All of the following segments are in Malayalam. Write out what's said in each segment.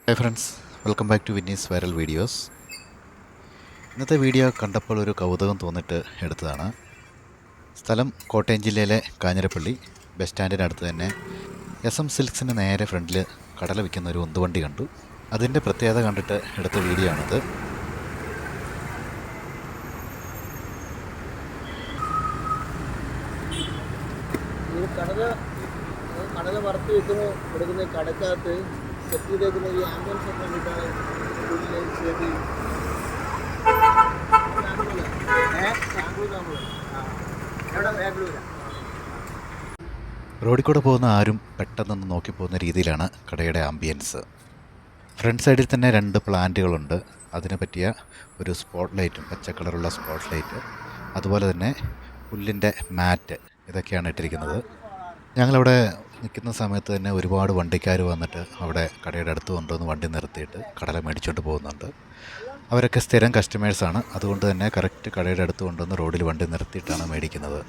Hi friends, welcome back to Winnie's viral videos. ഇന്നത്തെ വീഡിയോ കണ്ടപ്പോൾ ഒരു കൗതുകം തോന്നിട്ട് എടുത്തതാണ്. സ്ഥലം കോട്ടയം ജില്ലയിലെ കാഞ്ഞിരപ്പള്ളി ബസ് സ്റ്റാൻഡിനടുത്ത് തന്നെ SM സിൽക്സിന് നേരെ ഫ്രണ്ടിൽ കടല വിൽക്കുന്ന ഒരു ഉന്തുവണ്ടി കണ്ടു. അതിൻ്റെ പ്രത്യേകത കണ്ടിട്ട് എടുത്ത വീഡിയോ ആണിത്. കടല വറുത്ത് വെക്കുന്ന കൊടുക്കുന്ന കടക്കകത്ത് സെറ്റ് ചെയ്തേക്കുന്ന ഈ ആംബുലൻസ് ഒക്കെ കണ്ടിട്ടാണ് റോഡിൽ കൂടെ പോകുന്ന ആരും പെട്ടെന്നൊന്ന് നോക്കി പോകുന്ന രീതിയിലാണ് കടയുടെ ആംബിയൻസ്. ഫ്രണ്ട് സൈഡിൽ തന്നെ 2 പ്ലാന്റുകളുണ്ട്. അതിനെ പറ്റിയ ഒരു സ്പോട്ട് ലൈറ്റും, പച്ച കളറുള്ള സ്പോട്ട് ലൈറ്റ്, അതുപോലെ തന്നെ പുല്ലിൻ്റെ മാറ്റ്, ഇതൊക്കെയാണ് ഇട്ടിരിക്കുന്നത്. ഞങ്ങളവിടെ നിൽക്കുന്ന സമയത്ത് തന്നെ ഒരുപാട് വണ്ടിക്കാർ വന്നിട്ട് അവിടെ കടയുടെ അടുത്ത് കൊണ്ടുവന്ന് വണ്ടി നിർത്തിയിട്ട് കടല മേടിച്ചുകൊണ്ട് പോകുന്നുണ്ട്. അവരൊക്കെ സ്ഥിരം കസ്റ്റമേഴ്സാണ്. അതുകൊണ്ട് തന്നെ കറക്റ്റ് കടയുടെ അടുത്ത് കൊണ്ടുവന്ന് റോഡിൽ വണ്ടി നിർത്തിയിട്ടാണ് മേടിക്കുന്നത്.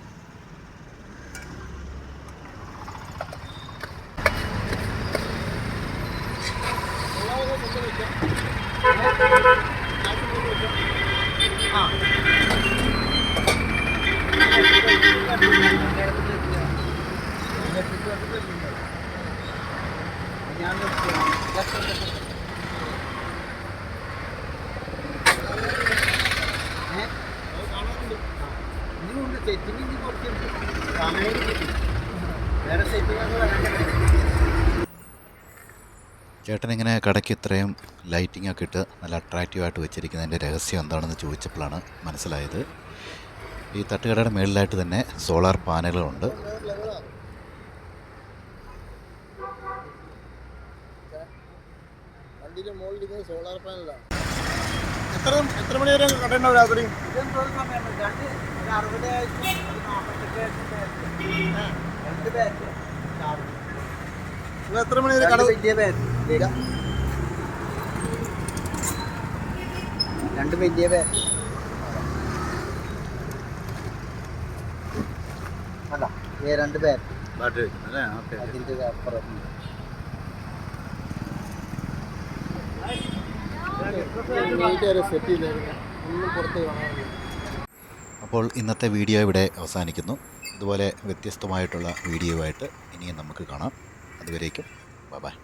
ചേട്ടൻ ഇങ്ങനെ കടയ്ക്ക് ഇത്രയും ലൈറ്റിംഗ് ഒക്കെ ഇട്ട് നല്ല അട്രാക്റ്റീവായിട്ട് വെച്ചിരിക്കുന്നതിൻ്റെ രഹസ്യം എന്താണെന്ന് ചോദിച്ചപ്പോഴാണ് മനസ്സിലായത്. ഈ തട്ടുകടയുടെ മുകളിലായിട്ട് തന്നെ സോളാർ പാനലുകളുണ്ട്. സോളാർ പാനലാണ്. എത്ര മണി വരെ കടയുണ്ടാവും രാത്രി? എത്ര മണി വരെ കട? 2 വലിയ ബാഗ് അല്ല, 2 ബാഗ് അതിൻ്റെ അപ്പുറം സെറ്റ് ചെയ്തായിരുന്നു. ഒന്നും പുറത്ത് കാണാറില്ല. അപ്പോൾ ഇന്നത്തെ വീഡിയോ ഇവിടെ അവസാനിക്കുന്നു. ഇതുപോലെ വ്യത്യസ്തമായിട്ടുള്ള വീഡിയോ ആയിട്ട് ഇനിയും നമുക്ക് കാണാം. അതുവരേക്കും ബൈ.